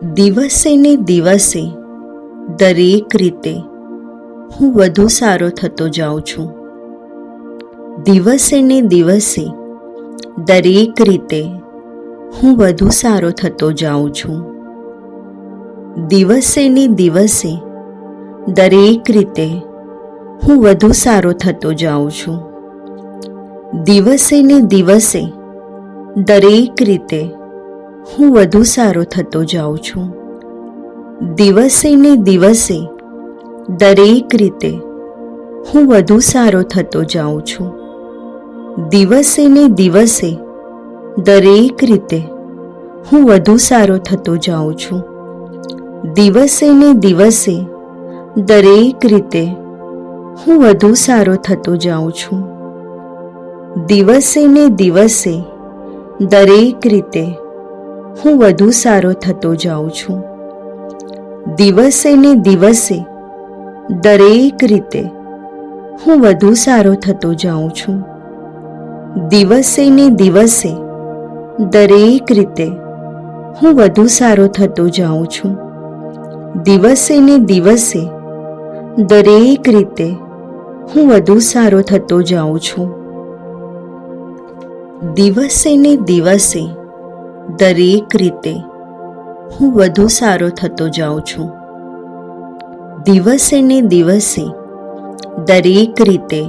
દિવસે ને દિવસે દરેક રીતે હું વધુ સારો થતો જાઉં છું. દિવસે ને દિવસે દરેક રીતે હું વધુ સારો થતો જાઉં છું. દિવસે ને દિવસે દરેક રીતે હું વધુ સારો થતો જાઉં છું. દિવસે ને દિવસે દરેક રીતે હું વધુ સારો થતો જાઉં છું. દિવસે ને દિવસે દરેક રીતે હું વધુ સારો થતો જાઉં છું. દિવસે ને દિવસે દરેક રીતે હું વધુ સારો થતો જાઉં છું. દિવસે ને દિવસે દરેક રીતે હું વધુ સારો થતો જાઉં છું. દિવસે ને દિવસે દરેક રીતે હું વધુ સારો થતો જાઉં છું. દિવસે ને દિવસે દરેક રીતે હું વધુ સારો થતો જાઉં છું. દિવસે ને દિવસે દરેક રીતે હું વધુ સારો થતો જાઉં છું. દિવસે ને દિવસે દરેક રીતે હું વધુ સારો થતો જાઉં છું. દિવસે ને દિવસે દરેક રીતે હું વધુ સારો થતો જાઉં છું. દિવસે ને દિવસે દરેક રીતે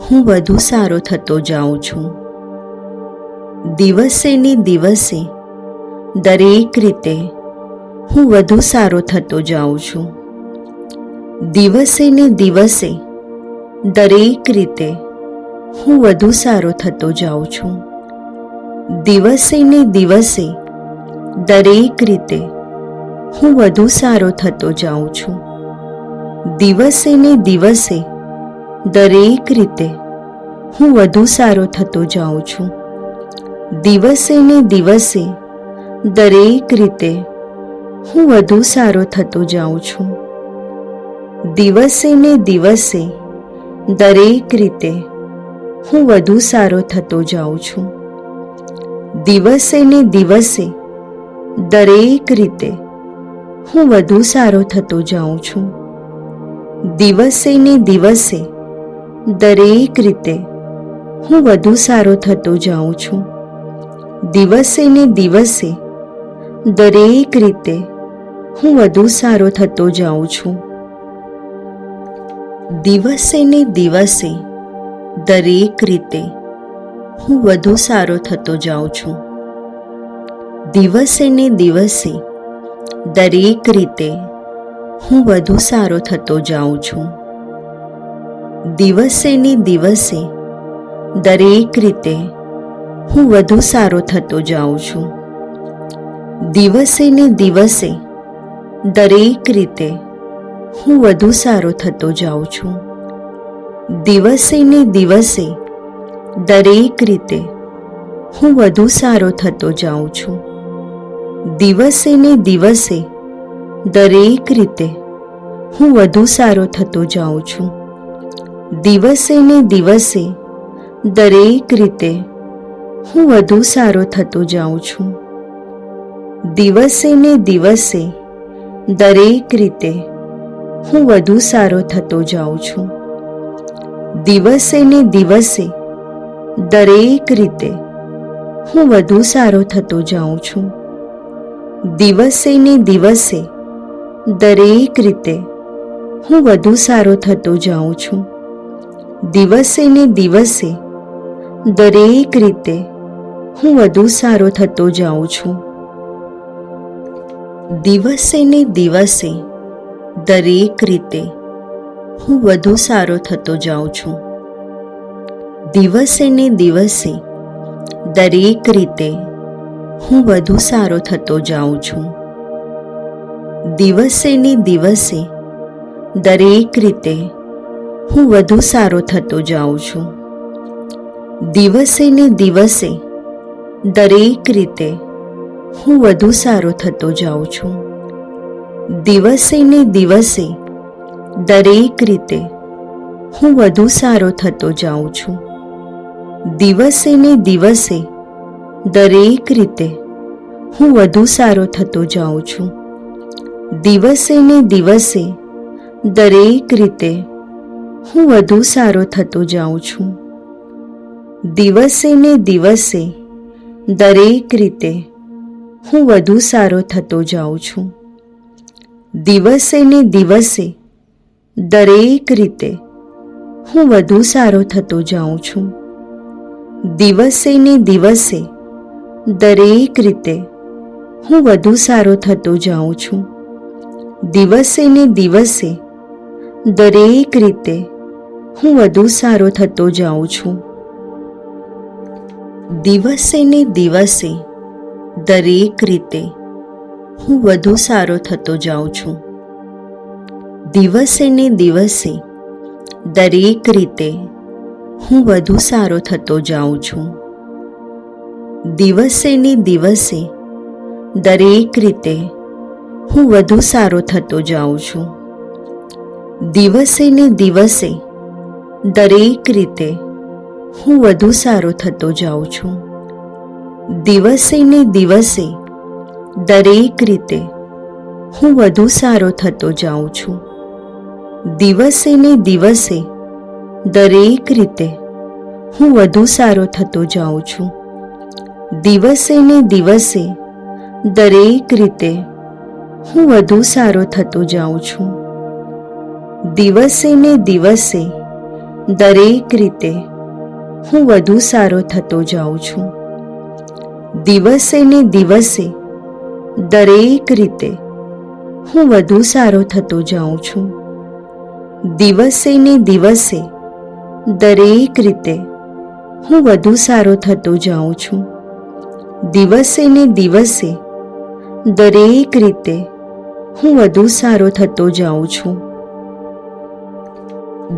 હું વધુ સારો થતો જાઉં છું. દિવસે ને દિવસે દરેક રીતે હું વધુ સારો થતો જાઉં છું. દિવસે ને દિવસે દરેક રીતે હું વધુ સારો થતો જાઉં છું. દિવસે ને દિવસે દરેક રીતે હું વધુ સારો થતો જાઉં છું. દિવસે ને દિવસે દરેક રીતે હું વધુ સારો થતો જાઉં છું. દિવસે ને દિવસે દરેક રીતે હું વધુ સારો થતો જાઉં છું. દિવસે ને દિવસે દરેક રીતે હું વધુ સારો થતો જાઉં છું. દિવસે ને દિવસે દરેક રીતે હું વધુ સારો થતો જાઉં છું. દિવસે ને દિવસે દરેક રીતે હું વધુ સારો થતો જાઉં છું. દિવસે ને દિવસે દરેક રીતે હું વધુ સારો થતો જાઉં છું. દિવસે ને દિવસે દરેક રીતે હું વધુ સારો થતો જાઉં છું. દિવસે ને દિવસે દરેક રીતે હું વધુ સારો થતો જાઉં છું. દિવસે ને દિવસે દરેક રીતે હું વધુ સારો થતો જાઉં છું. દિવસે ને દિવસે દરેક રીતે હું વધુ સારો થતો જાઉં છું. દિવસે ને દિવસે દરેક રીતે હું વધુ સારો થતો જાઉં છું. દિવસે ને દિવસે દરેક રીતે હું વધુ સારો થતો જાઉં છું. દિવસે ને દિવસે દરેક રીતે હું વધુ સારો થતો જાઉં છું. દિવસે ને દિવસે દરેક રીતે હું વધુ સારો થતો જાઉં છું. દિવસે ને દિવસે દરેક રીતે હું વધુ સારો થતો જાઉં છું. દિવસે ને દિવસે દરેક રીતે હું વધુ સારો થતો જાઉં છું. દિવસે ને દિવસે દરેક રીતે હું વધુ સારો થતો જાઉં છું. દિવસે ને દિવસે દરેક રીતે હું વધુ સારો થતો જાઉં છું. દિવસે ને દિવસે દરેક રીતે હું વધુ સારો થતો જાઉં છું. દિવસે ને દિવસે દરેક રીતે હું વધુ સારો થતો જાઉં છું. દિવસે ને દિવસે દરેક રીતે હું વધુ સારો થતો જાઉં છું. દિવસે ને દિવસે દરેક રીતે હું વધુ સારો થતો જાઉં છું. દિવસે ને દિવસે દરેક રીતે હું વધુ સારો થતો જાઉં છું. દિવસે ને દિવસે દરેક રીતે હું વધુ સારો થતો જાઉં છું. દિવસે ને દિવસે દરેક રીતે હું વધુ સારો થતો જાઉં છું. દિવસે ને દિવસે દરેક રીતે હું વધુ સારો થતો જાઉં છું. દિવસે ને દિવસે દરેક રીતે હું વધુ સારો થતો જાઉં છું. દિવસે ને દિવસે દરેક રીતે હું વધુ સારો થતો જાઉં છું. દિવસે ને દિવસે દરેક રીતે હું વધુ સારો થતો જાઉં છું. દિવસે ને દિવસે દરેક રીતે હું વધુ સારો થતો જાઉં છું. દિવસે ને દિવસે દરેક રીતે હું વધુ સારો થતો જાઉં છું. દિવસે ને દિવસે દરેક રીતે હું વધુ સારો થતો જાઉં છું. દિવસે ને દિવસે દરેક રીતે હું વધુ સારો થતો જાઉં છું. દિવસે ને દિવસે દરેક રીતે હું વધુ સારો થતો જાઉં છું. દિવસે ને દિવસે દરેક રીતે હું વધુ સારો થતો જાઉં છું. દિવસે ને દિવસે દરેક રીતે હું વધુ સારો થતો જાઉં છું. દિવસે ને દિવસે દરેક રીતે હું વધુ સારો થતો જાઉં છું. દિવસે ને દિવસે દરેક રીતે હું વધુ સારો થતો જાઉં છું. દિવસે ને દિવસે દરેક રીતે હું વધુ સારો થતો જાઉં છું.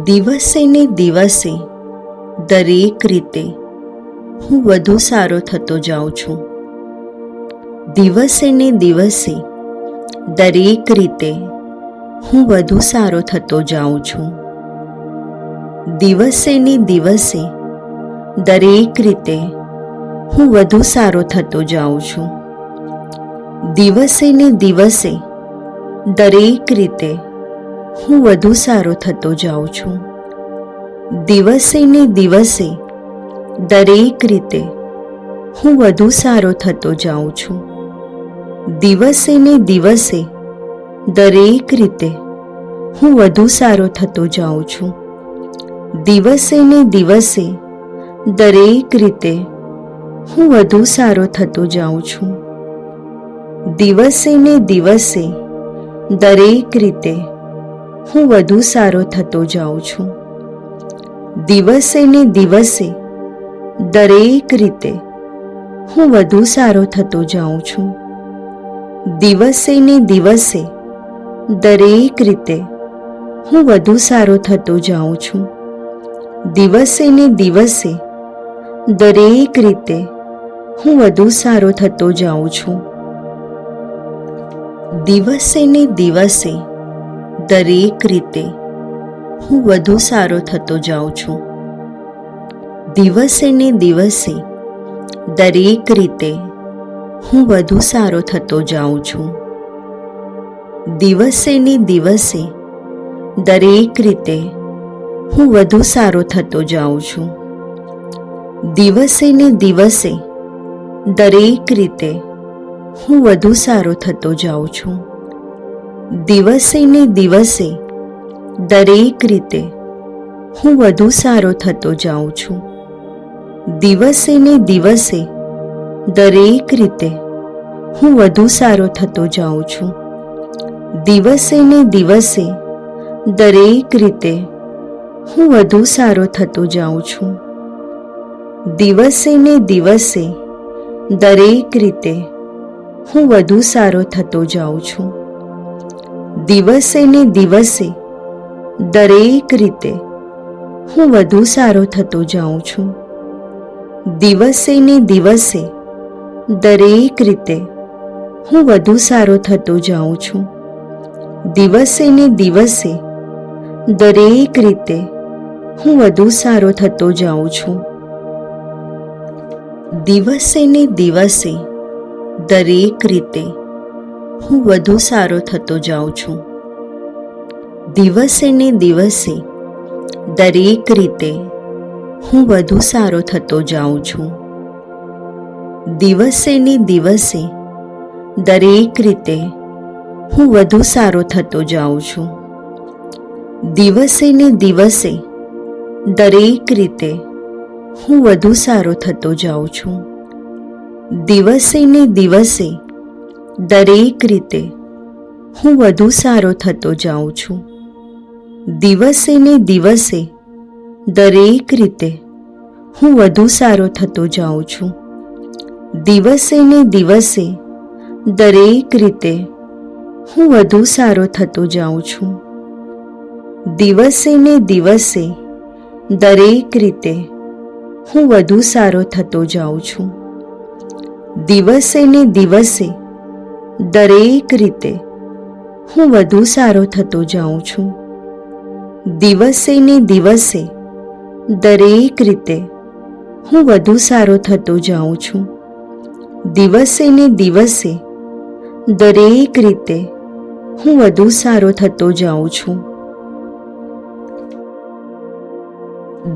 દિવસે ને દિવસે દરેક રીતે હું વધુ સારો થતો જાઉં છું. દિવસે ને દિવસે દરેક રીતે હું વધુ સારો થતો જાઉં છું. દિવસે ને દિવસે દરેક રીતે હું વધુ સારો થતો જાઉં છું. દિવસે ને દિવસે દરેક રીતે હું વધુ સારો થતો જાઉં છું. દિવસે ને દિવસે દરેક રીતે હું વધુ સારો થતો જાઉં છું. દિવસે ને દિવસે દરેક રીતે હું વધુ સારો થતો જાઉં છું. દિવસે ને દિવસે દરેક રીતે હું વધુ સારો થતો જાઉં છું. દિવસે ને દિવસે દરેક રીતે હું વધુ સારો થતો જાઉં છું. દિવસે ને દિવસે દરેક રીતે હું વધુ સારો થતો જાઉં છું. દિવસે ને દિવસે દરેક રીતે હું વધુ સારો થતો જાઉં છું. દિવસે ને દિવસે દરેક રીતે હું વધુ સારો થતો જાઉં છું. દિવસે ને દિવસે દરેક રીતે હું વધુ સારો થતો જાઉં છું. દિવસે ને દિવસે દરેક રીતે હું વધુ સારો થતો જાઉં છું. દિવસે ને દિવસે દરેક રીતે હું વધુ સારો થતો જાઉં છું. દિવસે ને દિવસે દરેક રીતે હું વધુ સારો થતો જાઉં છું. દિવસે ને દિવસે દરેક રીતે હું વધુ સારો થતો જાઉં છું. દિવસે ને દિવસે દરેક રીતે હું વધુ સારો થતો જાઉં છું. દિવસે ને દિવસે દરેક રીતે હું વધુ સારો થતો જાઉં છું. દિવસે ને દિવસે દરેક રીતે હું વધુ સારો થતો જાઉં છું. દિવસે ને દિવસે દરેક રીતે હું વધુ સારો થતો જાઉં છું. દિવસે ને દિવસે દરેક રીતે હું વધુ સારો થતો જાઉં છું. દિવસે ને દિવસે દરેક રીતે હું વધુ સારો થતો જાઉં છું. દિવસે ને દિવસે દરેક રીતે હું વધુ સારો થતો જાઉં છું. દિવસે ને દિવસે દરેક રીતે હું વધુ સારો થતો જાઉં છું. દિવસે ને દિવસે દરેક રીતે હું વધુ સારો થતો જાઉં છું. દિવસે ને દિવસે દરેક રીતે હું વધુ સારો થતો જાઉં છું. દિવસે ને દિવસે દરેક રીતે હું વધુ સારો થતો જાઉં છું. દિવસે ને દિવસે દરેક રીતે હું વધુ સારો થતો જાઉં છું. દિવસે ને દિવસે દરેક રીતે હું વધુ સારો થતો જાઉં છું. દિવસે ને દિવસે દરેક રીતે હું વધુ સારો થતો જાઉં છું. દિવસે ને દિવસે દરેક રીતે હું વધુ સારો થતો જાઉં છું. દિવસે ને દિવસે દરેક રીતે હું વધુ સારો થતો જાઉં છું. દિવસે ને દિવસે દરેક રીતે હું વધુ સારો થતો જાઉં છું.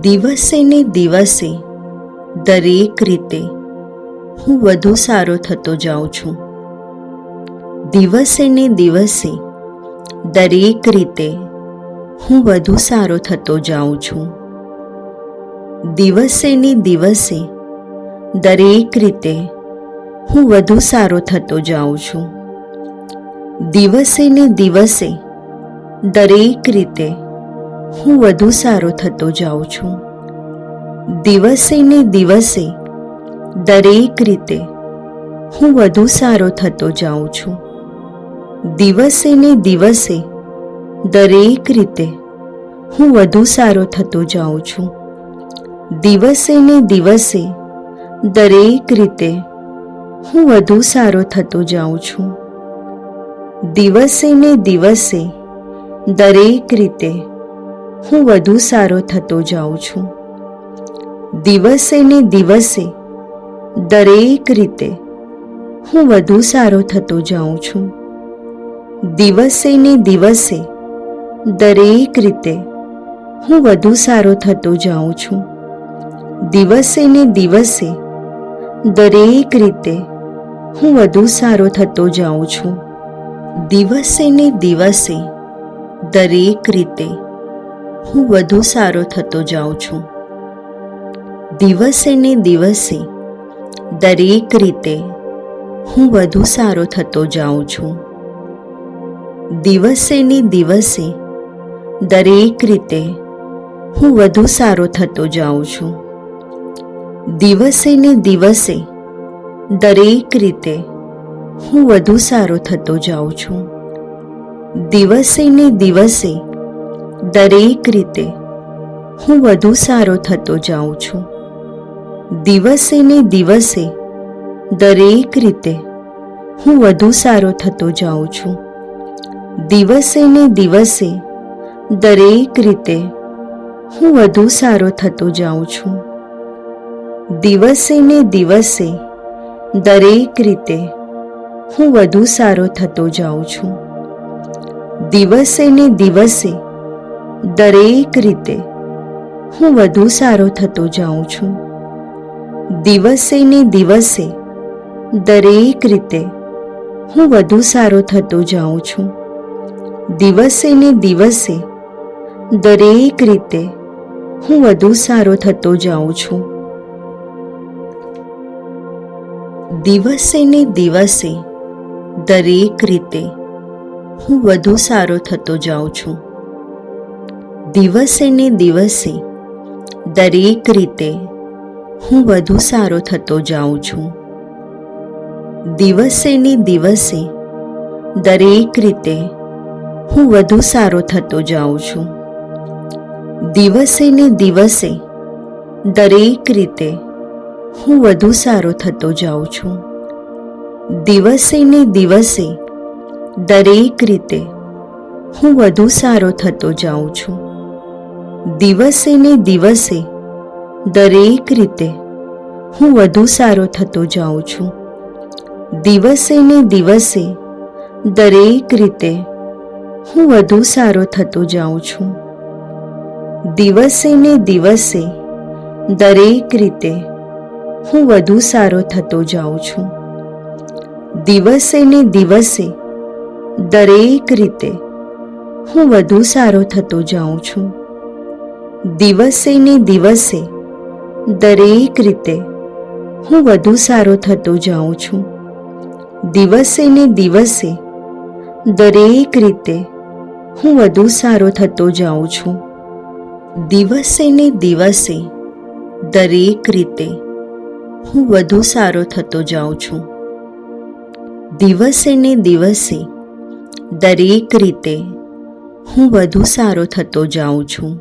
દિવસે ને દિવસે દરેક રીતે હું વધુ સારો થતો જાઉં છું. દિવસે ને દિવસે દરેક રીતે હું વધુ સારો થતો જાઉં છું. દિવસે ને દિવસે દરેક રીતે હું વધુ સારો થતો જાઉં છું. દિવસે ને દિવસે દરેક રીતે હું વધુ સારો થતો જાઉં છું. દિવસે ને દિવસે દરેક રીતે હું વધુ સારો થતો જાઉં છું. દિવસે ને દિવસે દરેક રીતે હું વધુ સારો થતો જાઉં છું. દિવસે ને દિવસે દરેક રીતે હું વધુ સારો થતો જાઉં છું. દિવસે ને દિવસે દરેક રીતે હું વધુ સારો થતો જાઉં છું. દિવસે ને દિવસે દરેક રીતે હું વધુ સારો થતો જાઉં છું. દિવસે ને દિવસે દરેક રીતે હું વધુ સારો થતો જાઉં છું. દિવસે ને દિવસે દરેક રીતે હું વધુ સારો થતો જાઉં છું. દિવસે ને દિવસે દરેક રીતે હું વધુ સારો થતો જાઉં છું. દિવસે ને દિવસે દરેક રીતે હું વધુ સારો થતો જાઉં છું. દિવસે ને દિવસે દરેક રીતે હું વધુ સારો થતો જાઉં છું. દિવસે ને દિવસે દરેક રીતે હું વધુ સારો થતો જાઉં છું. દિવસે ને દિવસે દરેક રીતે હું વધુ સારો થતો જાઉં છું. દિવસે ને દિવસે દરેક રીતે હું વધુ સારો થતો જાઉં છું. દિવસે ને દિવસે દરેક રીતે હું વધુ સારો થતો જાઉં છું. દિવસે ને દિવસે દરેક રીતે હું વધુ સારો થતો જાઉં છું. દિવસે ને દિવસે દરેક રીતે હું વધુ સારો થતો જાઉં છું. દિવસે ને દિવસે દરેક રીતે હું વધુ સારો થતો જાઉં છું. દિવસે ને દિવસે દરેક રીતે હું વધુ સારો થતો જાઉં છું. દિવસે ને દિવસે દરેક રીતે હું વધુ સારો થતો જાઉં છું. દિવસે ને દિવસે દરેક રીતે હું વધુ સારો થતો જાઉં છું. દિવસે ને દિવસે દરેક રીતે હું વધુ સારો થતો જાઉં છું. દિવસે ને દિવસે દરેક રીતે હું વધુ સારો થતો જાઉં છું. દિવસે ને દિવસે દરેક રીતે હું વધુ સારો થતો જાઉં છું. દિવસે ને દિવસે દરેક રીતે હું વધુ સારો થતો જાઉં છું. દિવસે ને દિવસે દરેક રીતે હું વધુ સારો થતો જાઉં છું. દિવસે ને દિવસે દરેક રીતે હું વધુ સારો થતો જાઉં છું. દિવસે ને દિવસે દરેક રીતે હું વધુ સારો થતો જાઉં છું. દિવસે ને દિવસે દરેક રીતે હું વધુ સારો થતો જાઉં છું. દિવસે ને દિવસે દરેક રીતે હું વધુ સારો થતો જાઉં છું. દિવસે ને દિવસે દરેક રીતે હું વધુ સારો થતો જાઉં છું. દિવસે ને દિવસે દરેક રીતે હું વધુ સારો થતો જાઉં છું.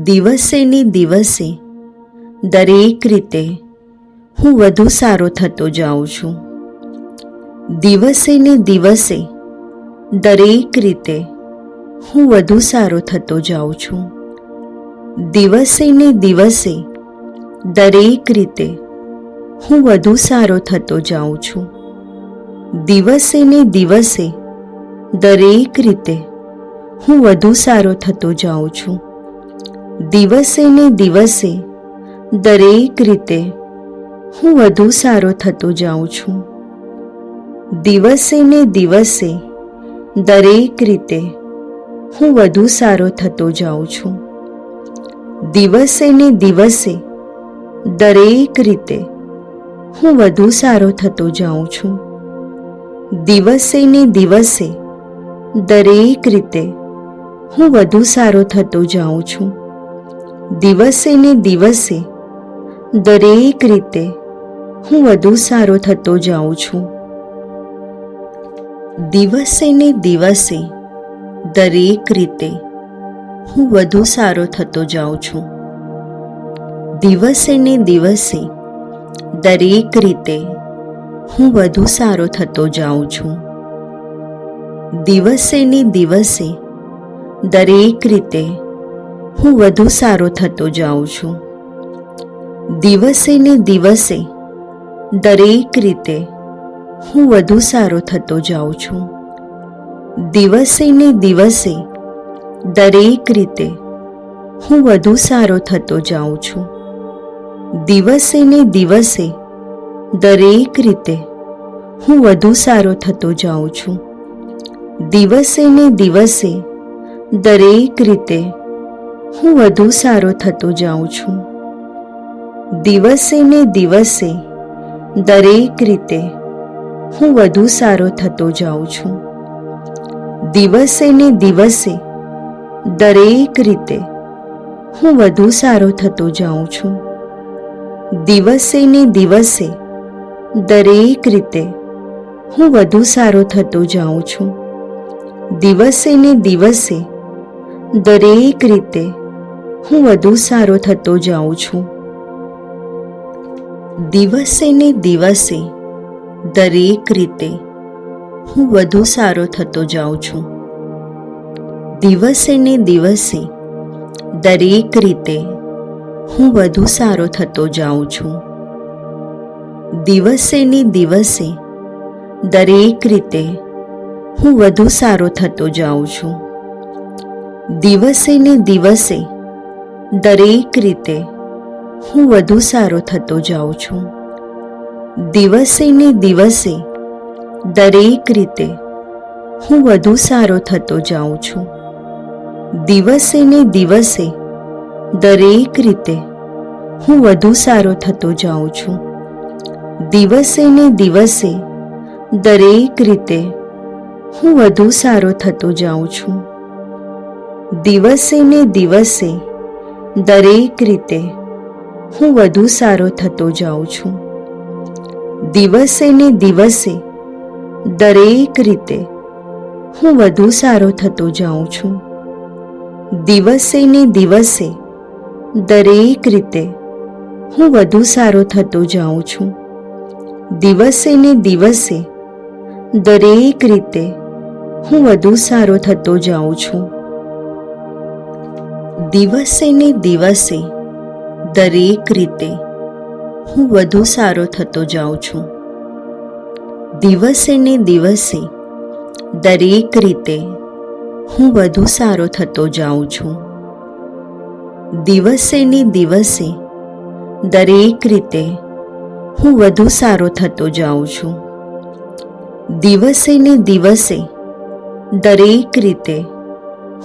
દિવસે ને દિવસે દરેક રીતે હું વધુ સારો થતો જાઉં છું. દિવસે ને દિવસે દરેક રીતે હું વધુ સારો થતો જાઉં છું. દિવસે ને દિવસે દરેક રીતે હું વધુ સારો થતો જાઉં છું. દિવસે ને દિવસે દરેક રીતે હું વધુ સારો થતો જાઉં છું. દિવસે ને દિવસે દરેક રીતે હું વધુ સારો થતો જાઉં છું. દિવસે ને દિવસે દરેક રીતે હું વધુ સારો થતો જાઉં છું. દિવસે ને દિવસે દરેક રીતે હું વધુ સારો થતો જાઉં છું. દિવસે ને દિવસે દરેક રીતે હું વધુ સારો થતો જાઉં છું. દિવસે ને દિવસે દરેક રીતે હું વધુ સારો થતો જાઉં છું. દિવસે ને દિવસે દરેક રીતે હું વધુ સારો થતો જાઉં છું. દિવસે ને દિવસે દરેક રીતે હું વધુ સારો થતો જાઉં છું. દિવસે ને દિવસે દરેક રીતે હું વધુ સારો થતો જાઉં છું. દિવસે ને દિવસે દરેક રીતે હું વધુ સારો થતો જાઉં છું. દિવસે ને દિવસે દરેક રીતે હું વધુ સારો થતો જાઉં છું. દિવસે ને દિવસે દરેક રીતે હું વધુ સારો થતો જાઉં છું. દિવસે ને દિવસે દરેક રીતે હું વધુ સારો થતો જાઉં છું. દિવસે ને દિવસે દરેક રીતે હું વધુ સારો થતો જાઉં છું. દિવસે ને દિવસે દરેક રીતે હું વધુ સારો થતો જાઉં છું. દિવસે ને દિવસે દરેક રીતે હું વધુ સારો થતો જાઉં છું. દિવસે ને દિવસે દરેક રીતે હું વધુ સારો થતો જાઉં છું. દિવસે ને દિવસે દરેક રીતે હું વધુ સારો થતો જાઉં છું. દિવસે ને દિવસે દરેક રીતે હું વધુ સારો થતો જાઉં છું. દિવસે ને દિવસે દરેક રીતે હું વધુ સારો થતો જાઉં છું. દિવસે ને દિવસે દરેક રીતે હું વધુ સારો થતો જાઉં છું. દિવસે ને દિવસે દરેક રીતે હું વધુ સારો થતો જાઉં છું. દિવસે ને દિવસે દરેક રીતે હું વધુ સારો થતો જાઉં છું. દિવસે ને દિવસે દરેક રીતે હું વધુ સારો થતો જાઉં છું. દિવસે ને દિવસે દરેક રીતે હું વધુ સારો થતો જાઉં છું. દિવસે ને દિવસે દરેક રીતે હું વધુ સારો થતો જાઉં છું. દિવસે ને દિવસે દરેક રીતે હું વધુ સારો થતો જાઉં છું. દિવસે ને દિવસે દરેક રીતે હું વધુ સારો થતો જાઉં છું. દિવસે ને દિવસે દરેક રીતે હું વધુ સારો થતો જાઉં છું. દિવસે ને દિવસે દરેક રીતે હું વધુ સારો થતો જાઉં છું. દિવસે ને દિવસે દરેક રીતે હું વધુ સારો થતો જાઉં છું. દિવસે ને દિવસે દરેક રીતે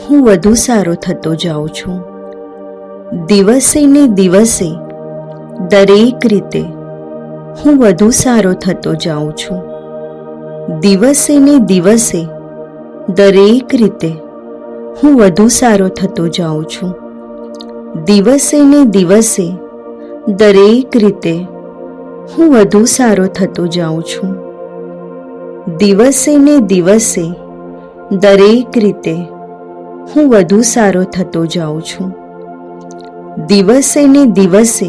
હું વધુ સારો થતો જાઉં છું. દિવસે ને દિવસે દરેક રીતે હું વધુ સારો થતો જાઉં છું. દિવસે ને દિવસે દરેક રીતે હું વધુ સારો થતો જાઉં છું. દિવસે ને દિવસે દરેક રીતે હું વધુ સારો થતો જાઉં છું. દિવસે ને દિવસે દરેક રીતે હું વધુ સારો થતો જાઉં છું. દિવસે ને દિવસે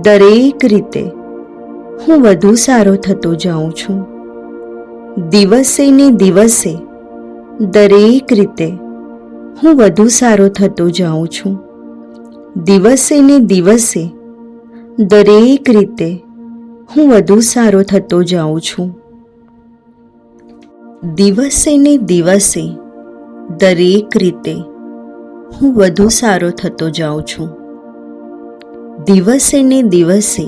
દરેક રીતે હું વધુ સારો થતો જાઉં છું. દિવસે ને દિવસે દરેક રીતે હું વધુ સારો થતો જાઉં છું. દિવસે ને દિવસે દરેક રીતે હું વધુ સારો થતો જાઉં છું. દિવસે ને દિવસે દરેક રીતે હું વધુ સારો થતો જાઉં છું. દિવસે ને દિવસે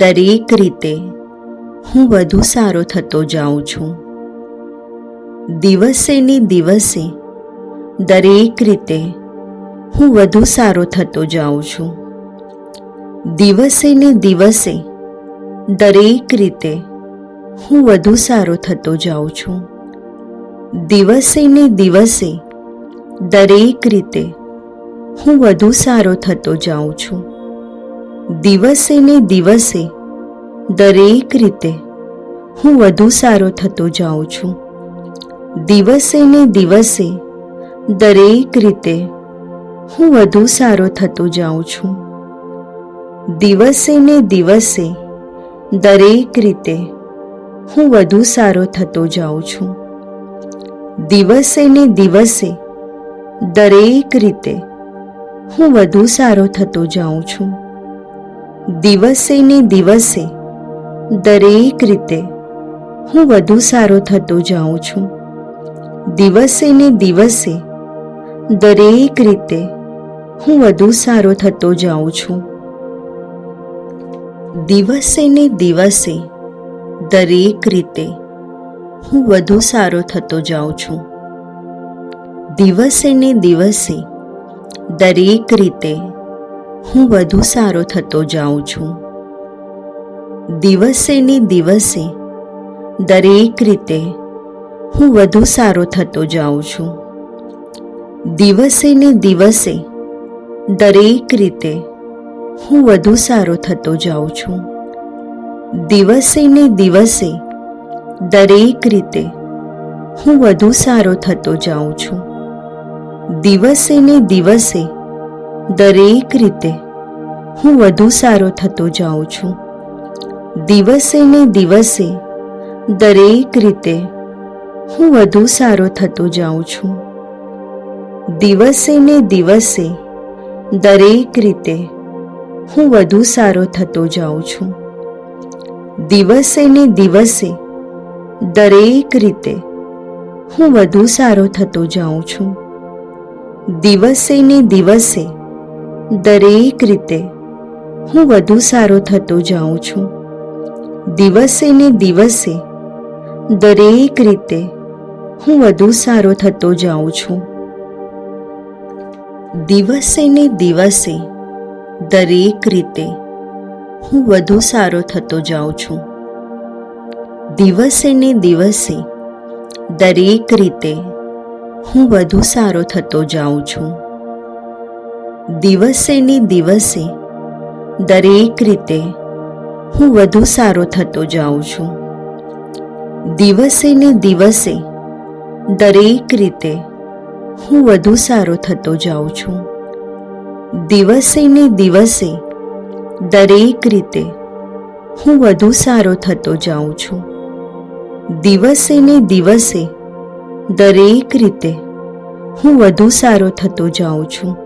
દરેક રીતે હું વધુ સારો થતો જાઉં છું. દિવસે ને દિવસે દરેક રીતે હું વધુ સારો થતો જાઉં છું. દિવસે ને દિવસે દરેક રીતે હું વધુ સારો થતો જાઉં છું. દિવસે ને દિવસે દરેક રીતે હું વધુ સારો થતો જાઉં છું. દિવસે ને દિવસે દરેક રીતે હું વધુ સારો થતો જાઉં છું. દિવસે ને દિવસે દરેક રીતે હું વધુ સારો થતો જાઉં છું. દિવસે ને દિવસે દરેક રીતે હું વધુ સારો થતો જાઉં છું. દિવસે ને દિવસે દરેક રીતે હું વધુ સારો થતો જાઉં છું. દિવસે ને દિવસે દરેક રીતે હું વધુ સારો થતો જાઉં છું. દિવસે ને દિવસે દરેક રીતે હું વધુ સારો થતો જાઉં છું. દિવસે ને દિવસે દરેક રીતે હું વધુ સારો થતો જાઉં છું. દિવસે ને દિવસે દરેક રીતે હું વધુ સારો થતો જાઉં છું. દિવસે ને દિવસે દરેક રીતે હું વધુ સારો થતો જાઉં છું. દિવસે ને દિવસે દરેક રીતે હું વધુ સારો થતો જાઉં છું. દિવસે ને દિવસે દરેક રીતે હું વધુ સારો થતો જાઉં છું. દિવસે ને દિવસે દરેક રીતે હું વધુ સારો થતો જાઉં છું. દિવસે ને દિવસે દરેક રીતે હું વધુ સારો થતો જાઉં છું. દિવસે ને દિવસે દરેક રીતે હું વધુ સારો થતો જાઉં છું. દિવસે ને દિવસે દરેક રીતે હું વધુ સારો થતો જાઉં છું. દિવસે ને દિવસે દરેક રીતે હું વધુ સારો થતો જાઉં છું. દિવસે ને દિવસે દરેક રીતે હું વધુ સારો થતો જાઉં છું. દિવસે ને દિવસે દરેક રીતે હું વધુ સારો થતો જાઉં છું. દિવસે ને દિવસે દરેક રીતે હું વધુ સારો થતો જાઉં છું. દિવસે ને દિવસે દરેક રીતે હું વધુ સારો થતો જાઉં છું. દિવસે ને દિવસે દરેક રીતે હું વધુ સારો થતો જાઉં છું. દિવસે ને દિવસે દરેક રીતે હું વધુ સારો થતો જાઉં છું. દિવસે ને દિવસે દરેક રીતે હું વધુ સારો થતો જાઉં છું.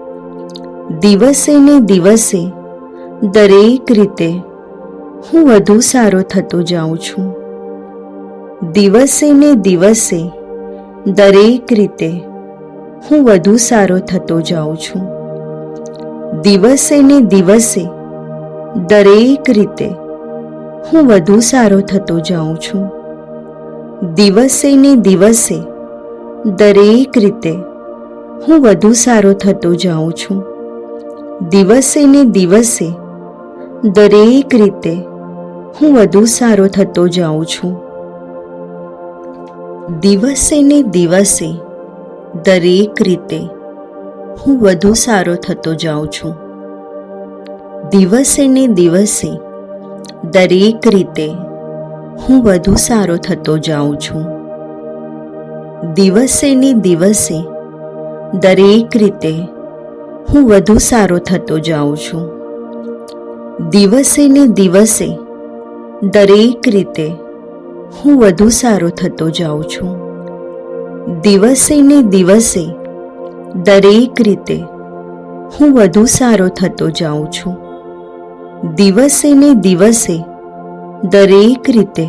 દિવસે ને દિવસે દરેક રીતે હું વધુ સારો થતો જાઉં છું. દિવસે ને દિવસે દરેક રીતે હું વધુ સારો થતો જાઉં છું. દિવસે ને દિવસે દરેક રીતે હું વધુ સારો થતો જાઉં છું. દિવસે ને દિવસે દરેક રીતે હું વધુ સારો થતો જાઉં છું. દિવસે ને દિવસે દરેક રીતે હું વધુ સારો થતો જાઉં છું. દિવસે ને દિવસે દરેક રીતે હું વધુ સારો થતો જાઉં છું. દિવસે ને દિવસે દરેક રીતે હું વધુ સારો થતો જાઉં છું. દિવસે ને દિવસે દરેક રીતે હું વધુ સારો થતો જાઉં છું. દિવસે ને દિવસે દરેક રીતે હું વધુ સારો થતો જાઉં છું. દિવસે ને દિવસે દરેક રીતે હું વધુ સારો થતો જાઉં છું. દિવસે ને દિવસે દરેક રીતે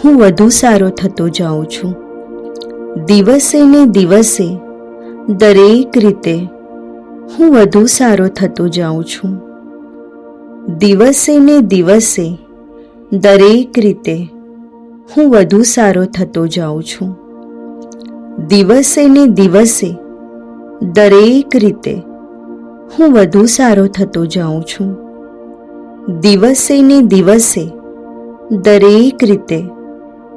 હું વધુ સારો થતો જાઉં છું. દિવસે ને દિવસે દરેક રીતે હું વધુ સારો થતો જાઉં છું. દિવસે ને દિવસે દરેક રીતે હું વધુ સારો થતો જાઉં છું. દિવસે ને દિવસે દરેક રીતે હું વધુ સારો થતો જાઉં છું. દિવસે ને દિવસે દરેક રીતે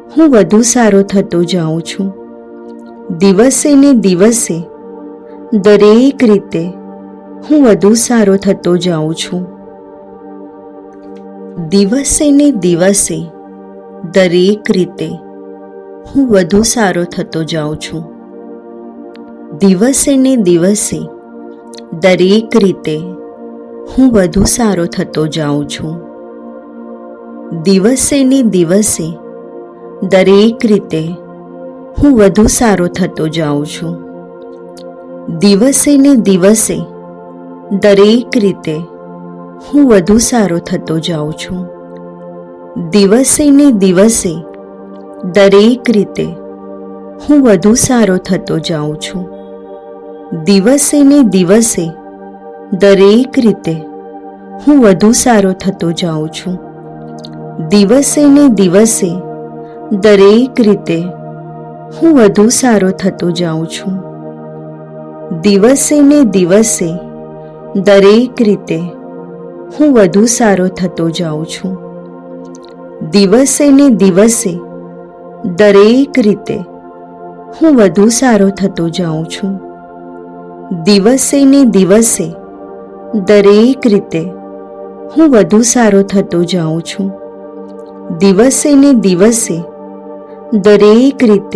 હું વધુ સારો થતો જાઉં છું. દિવસે ને દિવસે દરેક રીતે હું વધુ સારો થતો જાઉં છું. દિવસે ને દિવસે દરેક રીતે હું વધુ સારો થતો જાઉં છું. દિવસે ને દિવસે દરેક રીતે હું વધુ સારો થતો જાઉં છું. દિવસે ને દિવસે દરેક રીતે હું વધુ સારો થતો જાઉં છું. દિવસે ને દિવસે દરેક રીતે હું વધુ સારો થતો જાઉં છું. દિવસે ને દિવસે દરેક રીતે હું વધુ સારો થતો જાઉં છું. દિવસે ને દિવસે દરેક રીતે હું વધુ સારો થતો જાઉં છું. દિવસે ને દિવસે દરેક રીતે હું વધુ સારો થતો જાઉં છું. દિવસે ને દિવસે દરેક રીતે હું વધુ સારો થતો જાઉં છું. દિવસે ને દિવસે દરેક રીતે હું વધુ સારો થતો જાઉં છું. દિવસે ને દિવસે દરેક રીતે હું વધુ સારો થતો જાઉં છું. દિવસે ને દિવસે દરેક રીતે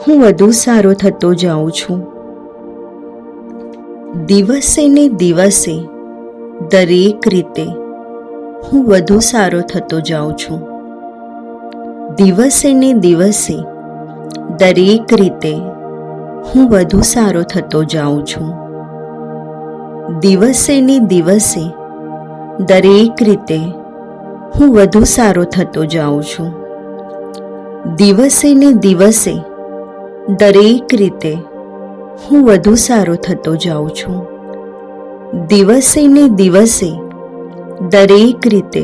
હું વધુ સારો થતો જાઉં છું. દિવસે ને દિવસે દરેક રીતે હું વધુ સારો થતો જાઉં છું. દિવસે ને દિવસે દરેક રીતે હું વધુ સારો થતો જાઉં છું. દિવસે ને દિવસે દરેક રીતે હું વધુ સારો થતો જાઉં છું. દિવસે ને દિવસે દરેક રીતે હું વધુ સારો થતો જાઉં છું. દિવસે ને દિવસે દરેક રીતે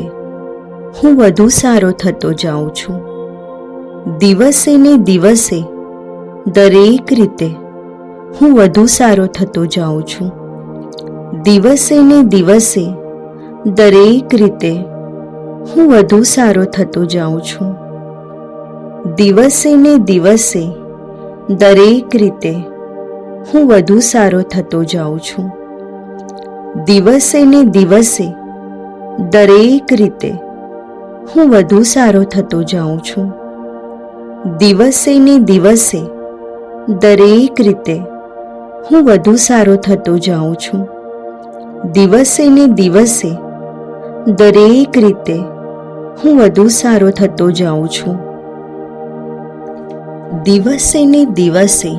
હું વધુ સારો થતો જાઉં છું. દિવસે ને દિવસે દરેક રીતે હું વધુ સારો થતો જાઉં છું. દિવસે ને દિવસે દરેક રીતે હું વધુ સારો થતો જાઉં છું. દિવસે ને દિવસે દરેક રીતે હું વધુ સારો થતો જાઉં છું. દિવસે ને દિવસે દરેક રીતે હું વધુ સારો થતો જાઉં છું. દિવસે ને દિવસે દરેક રીતે હું વધુ સારો થતો જાઉં છું. દિવસે ને દિવસે દરેક રીતે હું વધુ સારો થતો જાઉં છું. દિવસે ને દિવસે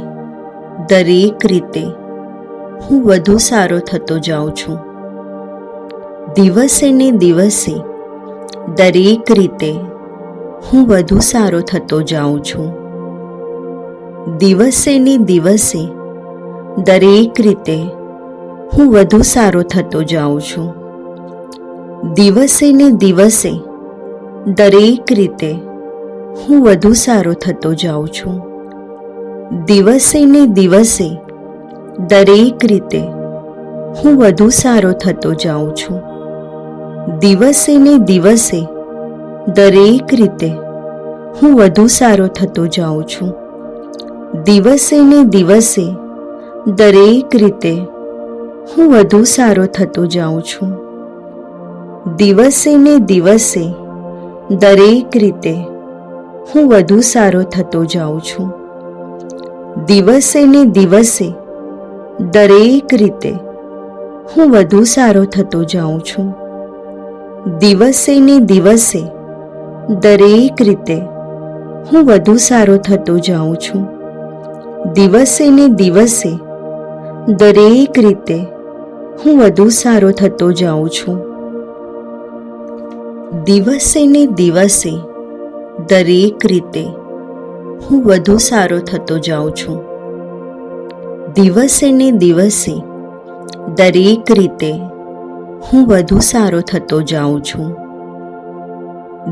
દરેક રીતે હું વધુ સારો થતો જાઉં છું. દિવસે ને દિવસે દરેક રીતે હું વધુ સારો થતો જાઉં છું. દિવસે ને દિવસે દરેક રીતે હું વધુ સારો થતો જાઉં છું. દિવસે ને દિવસે દરેક રીતે હું વધુ સારો થતો જાઉં છું. દિવસે ને દિવસે દરેક રીતે હું વધુ સારો થતો જાઉં છું. દિવસે ને દિવસે દરેક રીતે હું વધુ સારો થતો જાઉં છું. દિવસે ને દિવસે દરેક રીતે હું વધુ સારો થતો જાઉં છું. દિવસે ને દિવસે દરેક રીતે હું વધુ સારો થતો જાઉં છું. દિવસે ને દિવસે દરેક રીતે હું વધુ સારો થતો જાઉં છું. દિવસે ને દિવસે દરેક રીતે હું વધુ સારો થતો જાઉં છું. દિવસે ને દિવસે દરેક રીતે હું વધુ સારો થતો જાઉં છું. દિવસે ને દિવસે દરેક રીતે હું વધુ સારો થતો જાઉં છું. દિવસે ને દિવસે દરેક રીતે હું વધુ સારો થતો જાઉં છું.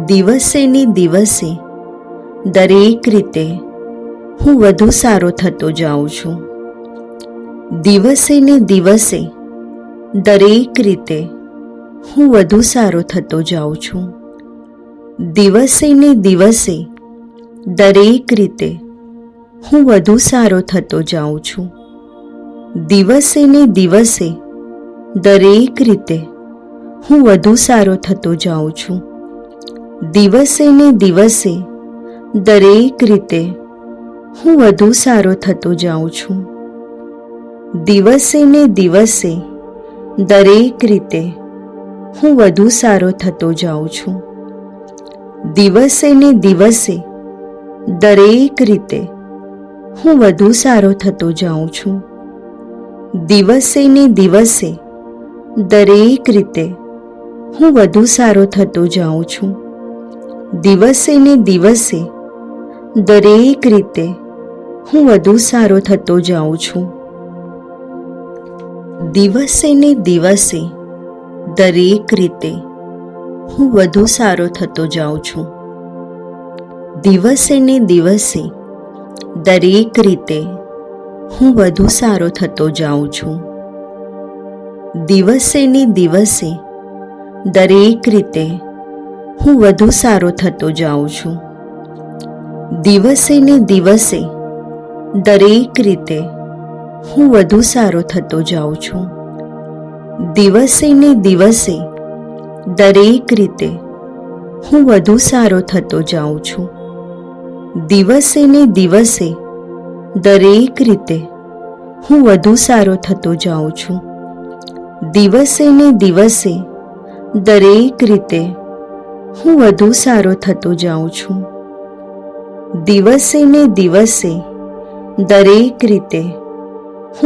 દિવસે ને દિવસે દરેક રીતે હું વધુ સારો થતો જાઉં છું. દિવસે ને દિવસે દરેક રીતે હું વધુ સારો થતો જાઉં છું. દિવસે ને દિવસે દરેક રીતે હું વધુ સારો થતો જાઉં છું. દિવસે ને દિવસે દરેક રીતે હું વધુ સારો થતો જાઉં છું. દિવસે ને દિવસે દરેક રીતે હું વધુ સારો થતો જાઉં છું. દિવસે ને દિવસે દરેક રીતે હું વધુ સારો થતો જાઉં છું. દિવસે ને દિવસે દરેક રીતે હું વધુ સારો થતો જાઉં છું. દિવસે ને દિવસે દરેક રીતે હું વધુ સારો થતો જાઉં છું. દિવસે ને દિવસે દરેક રીતે હું વધુ સારો થતો જાઉં છું. દિવસે ને દિવસે દરેક રીતે હું વધુ સારો થતો જાઉં છું. દિવસે ને દિવસે દરેક રીતે હું વધુ સારો થતો જાઉં છું. દિવસે ને દિવસે દરેક રીતે હું વધુ સારો થતો જાઉં છું. દિવસે ને દિવસે દરેક રીતે હું વધુ સારો થતો જાઉં છું. દિવસે ને દિવસે દરેક રીતે હું વધુ સારો થતો જાઉં છું. દિવસે ને દિવસે દરેક રીતે હું વધુ સારો થતો જાઉં છું. દિવસે ને દિવસે દરેક રીતે હું વધુ સારો થતો જાઉં છું. દિવસે ને દિવસે દરેક રીતે હું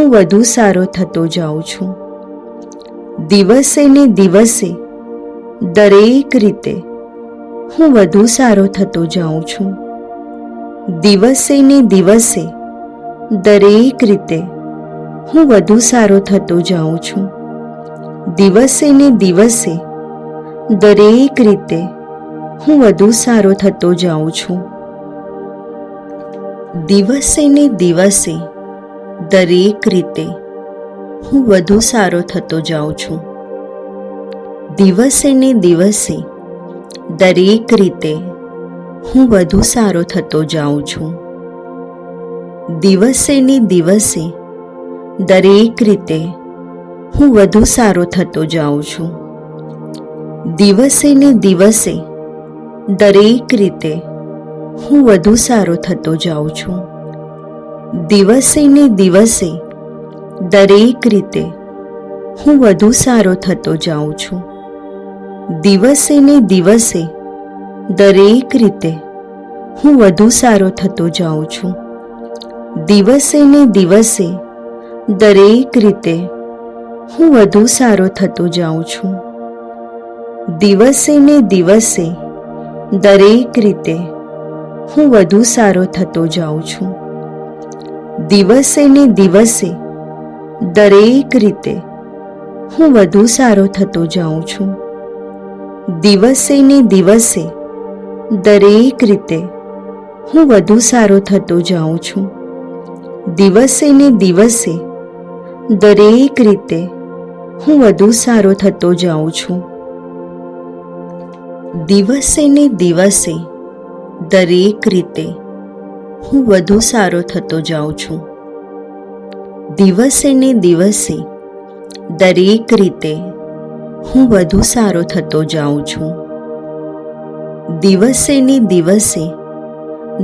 વધુ સારો થતો જાઉં છું. દિવસે ને દિવસે દરેક રીતે હું વધુ સારો થતો જાઉં છું. દિવસે ને દિવસે દરેક રીતે હું વધુ સારો થતો જાઉં છું. દિવસે ને દિવસે દરેક રીતે હું વધુ સારો થતો જાઉં છું. દિવસે ને દિવસે દરેક રીતે હું વધુ સારો થતો જાઉં છું. દિવસે ને દિવસે દરેક રીતે હું વધુ સારો થતો જાઉં છું. દિવસે ને દિવસે દરેક રીતે હું વધુ સારો થતો જાઉં છું. દિવસે ને દિવસે દરેક રીતે હું વધુ સારો થતો જાઉં છું. દિવસે ને દિવસે દરેક રીતે હું વધુ સારો થતો જાઉં છું. દિવસે ને દિવસે દરેક રીતે હું વધુ સારો થતો જાઉં છું. દિવસે ને દિવસે દરેક રીતે હું વધુ સારો થતો જાઉં છું. દિવસે ને દિવસે દરેક રીતે હું વધુ સારો થતો જાઉં છું. દિવસે ને દિવસે દરેક રીતે હું વધુ સારો થતો જાઉં છું. દિવસે ને દિવસે દરેક રીતે હું વધુ સારો થતો જાઉં છું. દિવસે ને દિવસે દરેક રીતે હું વધુ સારો થતો જાઉં છું. દિવસે ને દિવસે દરેક રીતે હું વધુ સારો થતો જાઉં છું. દિવસે ને દિવસે દરેક રીતે હું વધુ સારો થતો જાઉં છું. દિવસે ને દિવસે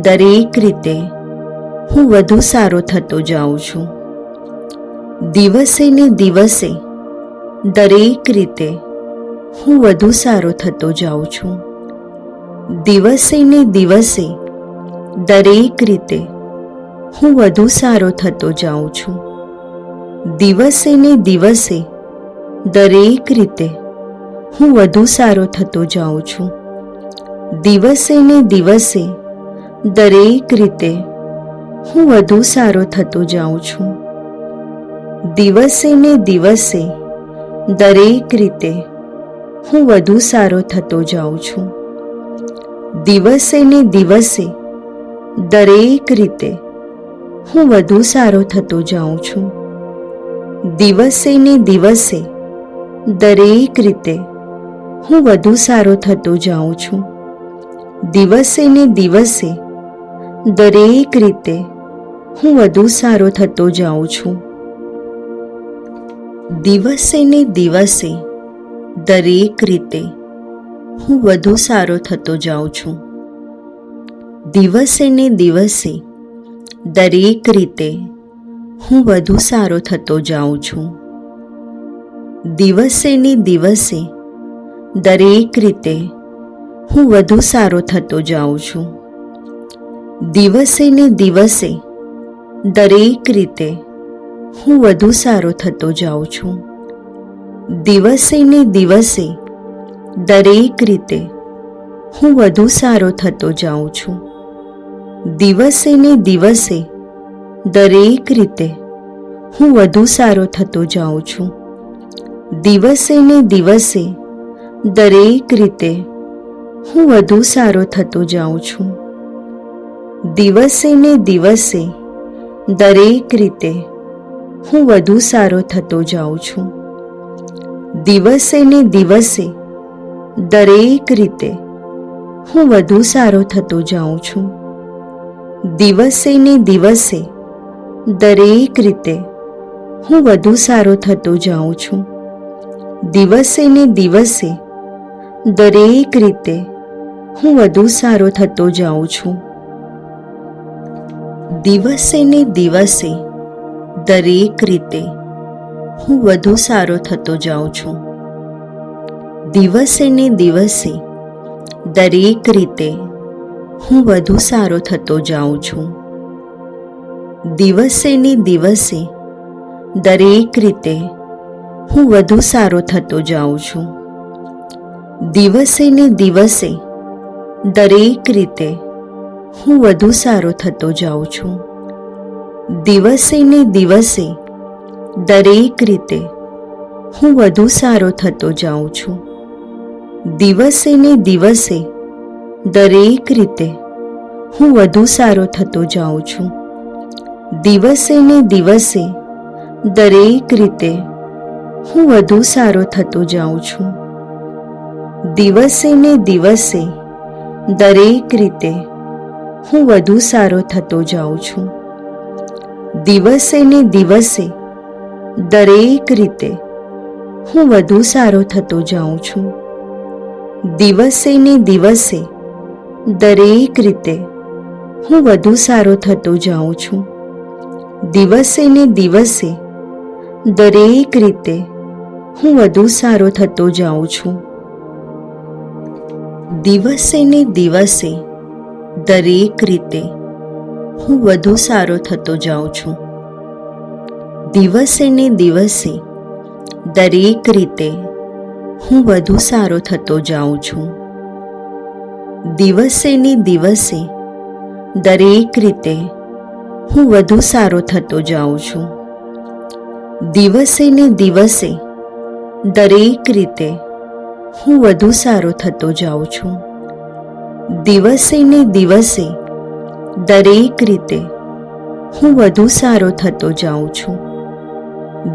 દરેક રીતે હું વધુ સારો થતો જાઉં છું. દિવસે ને દિવસે દરેક રીતે હું વધુ સારો થતો જાઉં છું. દિવસે ને દિવસે દરેક રીતે હું વધુ સારો થતો જાઉં છું. દિવસે ને દિવસે દરેક રીતે હું વધુ સારો થતો જાઉં છું. દિવસે ને દિવસે દરેક રીતે હું વધુ સારો થતો જાઉં છું. દિવસે ને દિવસે દરેક રીતે હું વધુ સારો થતો જાઉં છું. દિવસે ને દિવસે દરેક રીતે હું વધુ સારો થતો જાઉં છું. દિવસે ને દિવસે દરેક રીતે હું વધુ સારો થતો જાઉં છું. દિવસે ને દિવસે દરેક રીતે હું વધુ સારો થતો જાઉં છું. દિવસે ને દિવસે દરેક રીતે હું વધુ સારો થતો જાઉં છું. દિવસે ને દિવસે દરેક રીતે હું વધુ સારો થતો જાઉં છું. દિવસે ને દિવસે દરેક રીતે હું વધુ સારો થતો જાઉં છું. દિવસે ને દિવસે દરેક રીતે હું વધુ સારો થતો જાઉં છું. દિવસે ને દિવસે દરેક રીતે હું વધુ સારો થતો જાઉં છું. દિવસે ને દિવસે દરેક રીતે હું વધુ સારો થતો જાઉં છું. દિવસે ને દિવસે દરેક રીતે હું વધુ સારો થતો જાઉં છું. દિવસે ને દિવસે દરેક રીતે હું વધુ સારો થતો જાઉં છું. દિવસે ને દિવસે દરેક રીતે હું વધુ સારો થતો જાઉં છું. દિવસે ને દિવસે દરેક રીતે હું વધુ સારો થતો જાઉં છું. દિવસે ને દિવસે દરેક રીતે હું વધુ સારો થતો જાઉં છું. દિવસે ને દિવસે દરેક રીતે હું વધુ સારો થતો જાઉં છું. દિવસે ને દિવસે દરેક રીતે હું વધુ સારો થતો જાઉં છું. દિવસે ને દિવસે દરેક રીતે હું વધુ સારો થતો જાઉં છું. દિવસે ને દિવસે દરેક રીતે હું વધુ સારો થતો જાઉં છું. દિવસે ને દિવસે દરેક રીતે હું વધુ સારો થતો જાઉં છું. દિવસે ને દિવસે દરેક રીતે હું વધુ સારો થતો જાઉં છું. દિવસે ને દિવસે દરેક રીતે હું વધુ સારો થતો જાઉં છું. દિવસે ને દિવસે દરેક રીતે હું વધુ સારો થતો જાઉં છું. દિવસે ને દિવસે દરેક રીતે હું વધુ સારો થતો જાઉં છું. દિવસે ને દિવસે દરેક રીતે હું વધુ સારો થતો જાઉં છું. દિવસે ને દિવસે દરેક રીતે હું વધુ સારો થતો જાઉં છું. દિવસે ને દિવસે દરેક રીતે હું વધુ સારો થતો જાઉં છું. દિવસે ને દિવસે દરેક રીતે હું વધુ સારો થતો જાઉં છું. દિવસે ને દિવસે દરેક રીતે હું વધુ સારો થતો જાઉં છું. દિવસે ને દિવસે દરેક રીતે હું વધુ સારો થતો જાઉં છું. દિવસે ને દિવસે દરેક રીતે હું વધુ સારો થતો જાઉં છું.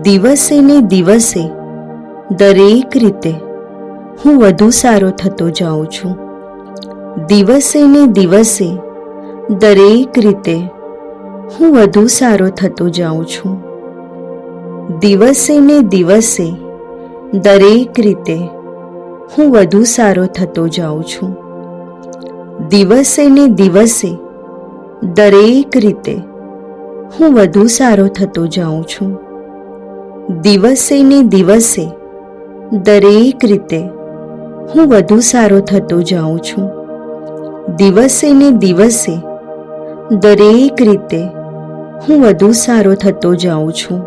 દિવસે ને દિવસે દરેક રીતે હું વધુ સારો થતો જાઉં છું. દિવસે ને દિવસે દરેક રીતે હું વધુ સારો થતો જાઉં છું. દિવસે ને દિવસે દરેક રીતે હું વધુ સારો થતો જાઉં છું. દિવસે ને દિવસે દરેક રીતે હું વધુ સારો થતો જાઉં છું. દિવસે ને દિવસે દરેક રીતે હું વધુ સારો થતો જાઉં છું. દિવસે ને દિવસે દરેક રીતે હું વધુ સારો થતો જાઉં છું.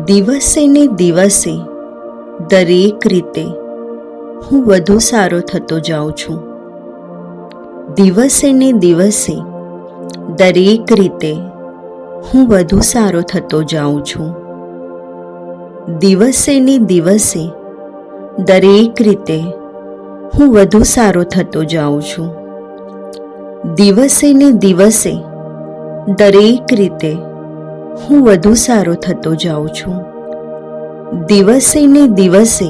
દિવસે ને દિવસે દરેક રીતે હું વધુ સારો થતો જાઉં છું. દિવસે ને દિવસે દરેક રીતે હું વધુ સારો થતો જાઉં છું. દિવસે ને દિવસે દરેક રીતે હું વધુ સારો થતો જાઉં છું. દિવસે ને દિવસે દરેક રીતે હું વધુ સારો થતો જાઉં છું. દિવસે ને દિવસે